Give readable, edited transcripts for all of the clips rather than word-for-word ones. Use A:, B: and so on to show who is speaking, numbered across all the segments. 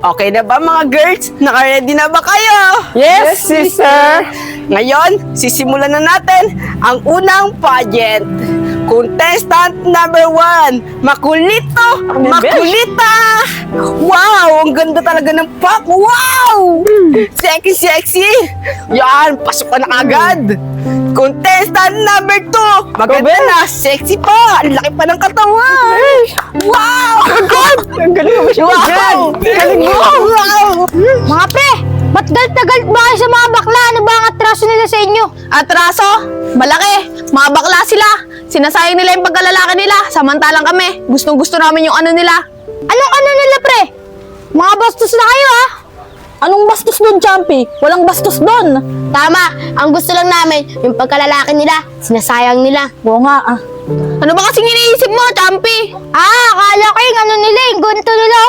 A: Okay na ba mga girls? Naka-ready na ba kayo?
B: Yes, sister!
A: Ngayon, sisimulan na natin ang unang pageant. Contestant number 1, Makulito, Makulita! Wow, ang ganda talaga ng pak! Wow! Sexy, sexy! Yan, pasok ka na agad! Contestant number 2, maganda na, sexy pa! Ang laki pa ng katawan! Wow! Ang God!
B: Ang galing mo siya dyan!
A: Galing mo! Wow!
C: Mga pre, ba't galit ba kayo sa mga bakla? Ano ba ang atraso nila sa inyo?
D: Atraso? Malaki. Mga bakla sila. Sinasayang nila yung pagkalalaki nila. Samantalang kami, gustong-gusto namin yung ano nila.
C: Anong ano nila pre? Mga bastos na kayo ha?
B: Anong bastos doon, Champi? Walang bastos doon!
C: Tama, ang gusto lang namin, yung pagkalalaki nila, sinasayang nila.
B: Oo nga ah.
D: Ano ba kasing iniisip mo, Champi?
C: Akala ko yung ano nila, yung gunto nila.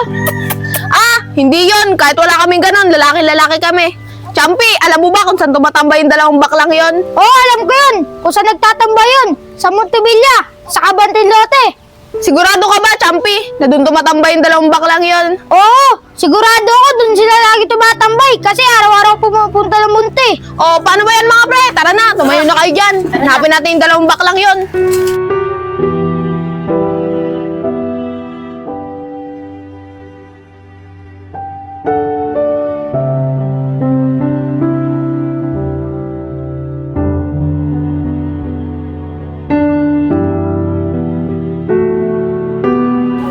D: Hindi yon. Kahit wala kaming ganon, lalaki-lalaki kami. Champi, alam mo ba kung saan tumatambay yung dalawang baklang yon?
C: Oo, alam ko yun. Kung saan nagtatambay yun, sa Montevilla, sa Cabantinlote.
D: Sigurado ka ba, Champi, na doon tumatambay yung dalawang baklang yon?
C: Oo, sigurado ako dun sila lagi tumatambay kasi araw-araw pumupunta ng munti.
D: O, paano ba yan mga pre? Tara na, tumayo na kayo dyan. Hanapin natin yung dalawang baklang yon.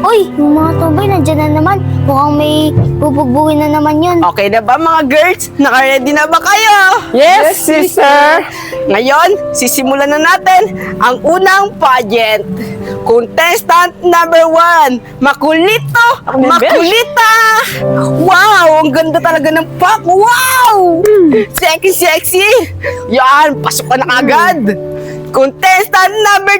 C: Uy, yung mga tubay nandyan na naman. Mukhang may bubugbugin na naman yun.
A: Okay na ba mga girls? Naka-ready na ba kayo?
B: Yes, sister!
A: Ngayon, sisimulan na natin ang unang pageant. Contestant number 1, Makulito, Makulita! Wow, ang ganda talaga ng pak! Wow! Sexy, sexy! Yan, pasok ka na agad! Contestant number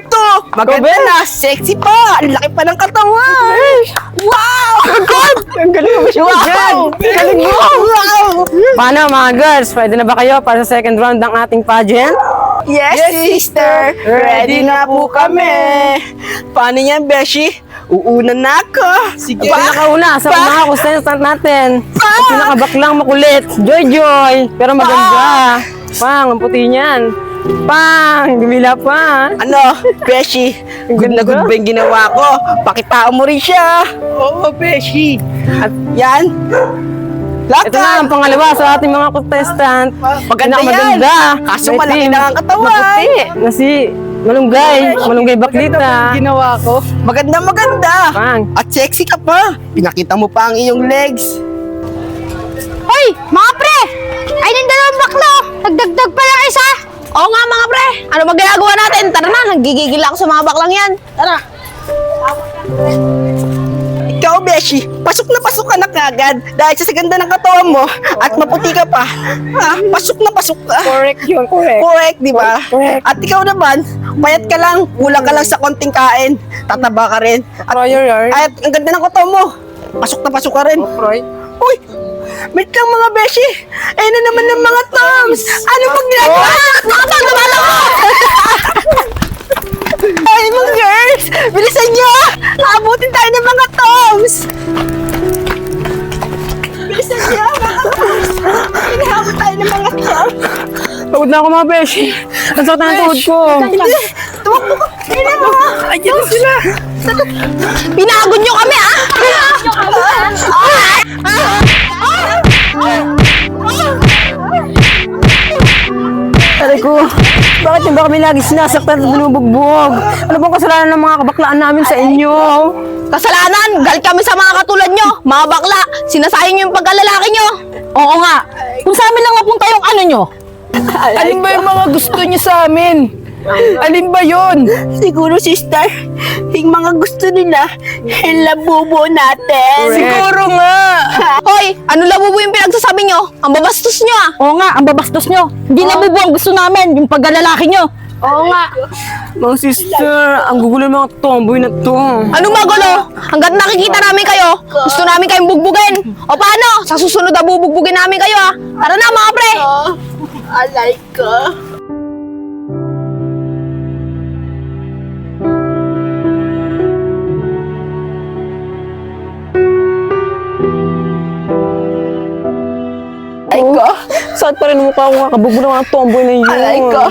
A: 2, maganda na, sexy pa! Ang laki pa ng katawan! Wow! Ang God!
B: Ang galing mo siya dyan!
A: Galing mo! Wow!
B: Paano mga girls? Pwede na ba kayo para sa second round ng ating pageant?
A: Yes, sister! Ready na po kami! Paano yan, Beshi? Uuna na ako! Sige!
B: Pag nakauna sa mga contestant natin, at pinakabaklang makulit, Joy! Pero maganda! Pang, ang puti niyan! Pang, dumila pa!
A: Ano, Beshi? Good na good ba yung ginawa ko? Pakitaan mo rin siya! Oo, Beshi! At yan! Lakad!
B: Ito na ang pangalawa sa ating mga contestant.
A: Maganda yan!
B: Pinakamaganda.
A: Kaso
B: May
A: malaki
B: team.
A: na ang katawan!
B: Maputi! Na si Malunggay Baklita.
A: Ginawa ko. Maganda, maganda!
B: Pang.
A: At sexy ka pa! Pinakita mo pa ang iyong legs!
C: Hoy, mga pre! Ay, ng dalawang bakla! Nagdagdag pa lang isa!
D: Oo nga mga pre, ano magagawa natin? Tara na, nagigigil ako sa mga baklang yan. Tara.
A: Ikaw, Beshi, pasok ka na kagad dahil sa ganda ng katawan mo at maputi ka pa. Pasok na pasok ka.
B: Correct yun, correct.
A: Correct, di ba?
B: Correct.
A: At ikaw naman, payat ka lang, kulang ka lang sa konting kain, tataba ka rin. At, at ang ganda ng katawan mo, pasok na pasok ka rin. Uy, wait lang mga Beshi, ayun na naman ng mga Toms. Ano pag ginagawa? Nakapagdabala ko! Ay, mga girls, bilisan nyo! Aabutin tayo ng mga Toms! Bilisan nyo, mga Toms! Hinahabot tayo ng mga Toms!
B: Pagod na ako mga beshi. Ang sakit ng tuhod ko.
A: Hindi, tumakbo ka! Ayun na mga! Ayun na sila!
D: Pinagod nyo kami ah!
B: Aray ko, bakit niyo ba kami lagi sinasaktan at binubugbog? Ano bang kasalanan ng mga kabaklaan namin sa inyo?
D: Kasalanan, galit kami sa mga katulad nyo, mga bakla. Sinasayang nyo yung pagkalalaki nyo.
B: Oo nga, kung sa amin lang mapunta yung ano nyo.
A: Alin ba yung mga gusto niyo sa amin? Alin ba yun? Siguro, sister, yung mga gusto nila, labubo natin. Siguro nga.
D: Hoy, ano labubo yung pinagsasabi nyo? Ang babastos nyo ah.
B: Oo nga, ang babastos nyo. Hindi nabubo ang gusto namin, yung pagkalalaki nyo.
D: Oo nga.
B: Mga sister, ang gugulo ng mga tomboy na to.
D: Ano magulo? Hanggat nakikita namin kayo, gusto namin kayong bugbugin. O paano? Sa susunod na bubugbugin namin kayo ah. Tara na mga pre.
A: Alay ka.
B: Saan pa rin mukha ko kakabugbo ng mga tomboy na yun?
A: Aray ko.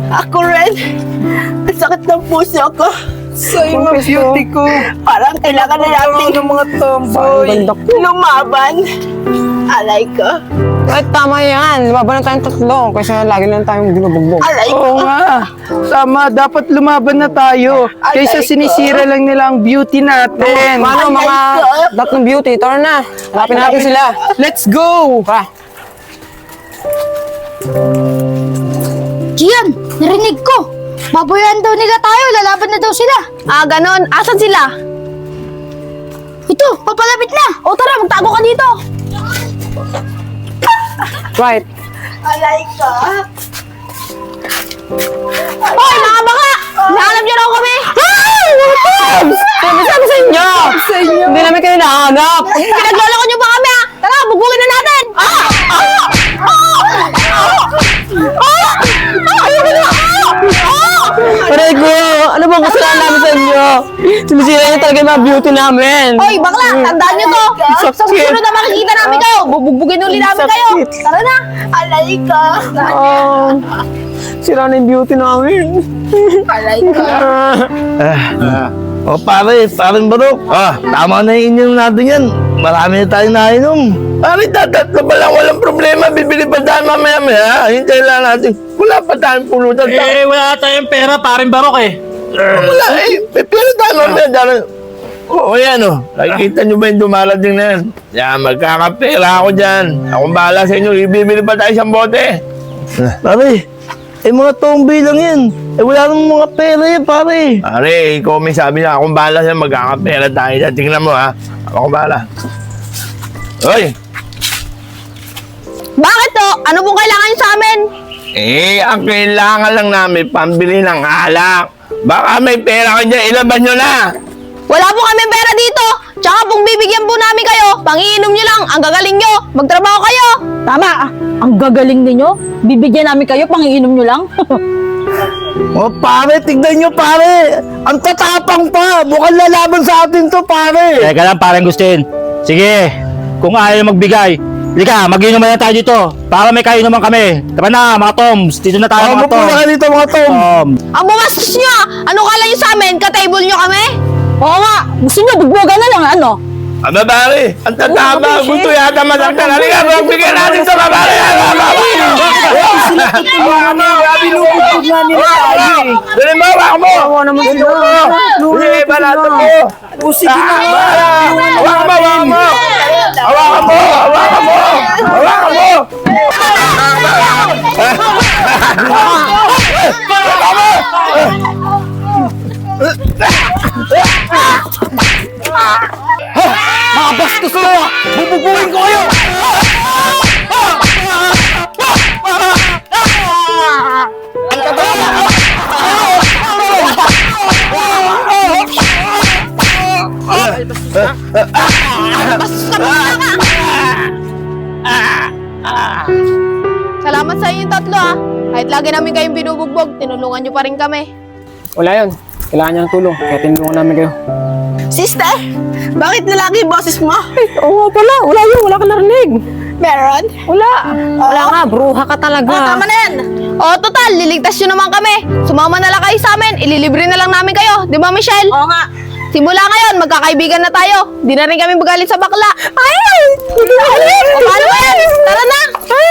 A: Ako rin. Ang sakit ng puso ko.
E: Sa'yo mga beauty ko.
A: Parang kailangan na natin
E: ng mga
B: Ang
E: tomboy.
B: ganda ko.
A: lumaban. Aray ko.
B: Ay, tama yan. Lumaban na tayong tatlo. Kaysa lagi lang tayong binubugbog.
A: Aray ko.
E: Oo nga. Tama, dapat lumaban na tayo. Kaysa sinisira lang nila ang beauty natin.
B: Paano mga tatlong beauty? Tara na. Hanapin natin sila.
E: Let's go!
B: Tara.
C: Kian, narinig ko. Baboyan daw nila tayo, lalaban na daw sila.
D: Ah, ganon. Asan sila?
C: Ito, papalapit na.
D: O tara, magtago ka dito.
B: Right.
A: Aray ko.
D: Hoy, mga baka! Nahanap niyo raw kami!
B: Sabi sa inyo! Hindi namin kayo nahanap!
D: Pinagloloko niyo ba kami, ha? Tara, bugbugin na natin!
B: Aray ko! Ano bang kasalanan namin sa inyo? Sinisira niyo talaga yung mga beauty namin!
D: Hoy, bakla! Tandaan niyo to! Sa
B: Sakit.
D: susunod na makikita namin kayo, bubugbugin uli namin kayo! Tara na!
A: Aray ko.
B: Oh, sira na yung beauty namin!
A: Aray ko.
F: O pare, paring Barok. Tama na yung inyong natin yan. Marami na tayong nainom. Pare, tatatlo pa lang, walang problema. Bibili pa tayo mamaya-maya. Hintay lang natin. Wala pa tayong pulutan.
G: Wala tayong pera, paring barok eh.
F: Wala pero tayo mamaya. Oo, yan o. Nakikita nyo ba yung dumarating na yan? Yan, magkakapera ako dyan. Akong bahala sa inyo. Ibibili pa tayo isang bote. Pare, mga tomboy lang yan. Wala namang mga pera yan, pare. Pare, ikaw may sabi niya, akong bahala siya, magkakapera tayo dyan. Tingnan mo, ha? Akong bahala. Hoy!
D: Bakit to? Ano pong kailangan niyo sa amin?
F: Ang kailangan lang namin, pambili ng alak. Baka may pera ka dyan, ilabas nyo na.
D: Wala po kami pera dito! Tsaka kung bibigyan po namin kayo, pangiinom nyo lang, ang gagaling nyo, magtrabaho kayo!
H: Tama! Ang gagaling ninyo. Bibigyan namin kayo, pangiinom nyo lang.
F: O pare, tignan nyo pare. Ang tatapang pa. Mukhang lalaban sa atin to, pare.
G: Teka lang, parang Gustin. Sige, kung ayaw magbigay, halika, mag-inuman na tayo dito. Para may kainuman kami. Tara na, mga Toms. Dito na tayo, mga
F: Mapo na
G: Toms.
F: ka dito, mga Tom.
D: Ang bumastos nyo! Ano kala nyo sa amin? Ka-table nyo kami?
H: Oo nga! Gusto nyo, bugbogan na lang, ano?
F: Aba, pare. Ang tatapang. Gusto yata masaktan. Halika, magbigyan natin sa pare.
E: Binubugtog nga nila tayo eh.
F: Dali mo, hawak mo.
B: Tawa naman sila!
F: Sige, balatan mo.
E: O sige na nga.
F: Hawak mo, hawak mo. Hawakan mo, hawakan mo. Hawakan mo.
E: Mga bastos kayo! Bubuguin ko kayo!
D: Salamat sa inyong tatlo, ha? Kahit lagi namin kayong binubugbog, tinulungan nyo pa rin kami.
B: Wala yun. Kailangan niya ng tulong. Kaya tinulungan namin kayo.
A: Sister, bakit nalagi yung boses mo?
B: Oo nga pala. Wala yun. Wala ka narinig.
A: Meron?
B: Wala. Wala nga. Bruha ka talaga.
D: Tama na yan! O, total, liligtas nyo naman kami. Sumama na lang kayo sa amin, ililibre na lang namin kayo. Di ba, Michelle?
A: Oo nga.
D: Simula ngayon, magkakaibigan na tayo. Di na rin kami magalit sa bakla. Ay! O, paano ba yan? Tara na! Tara!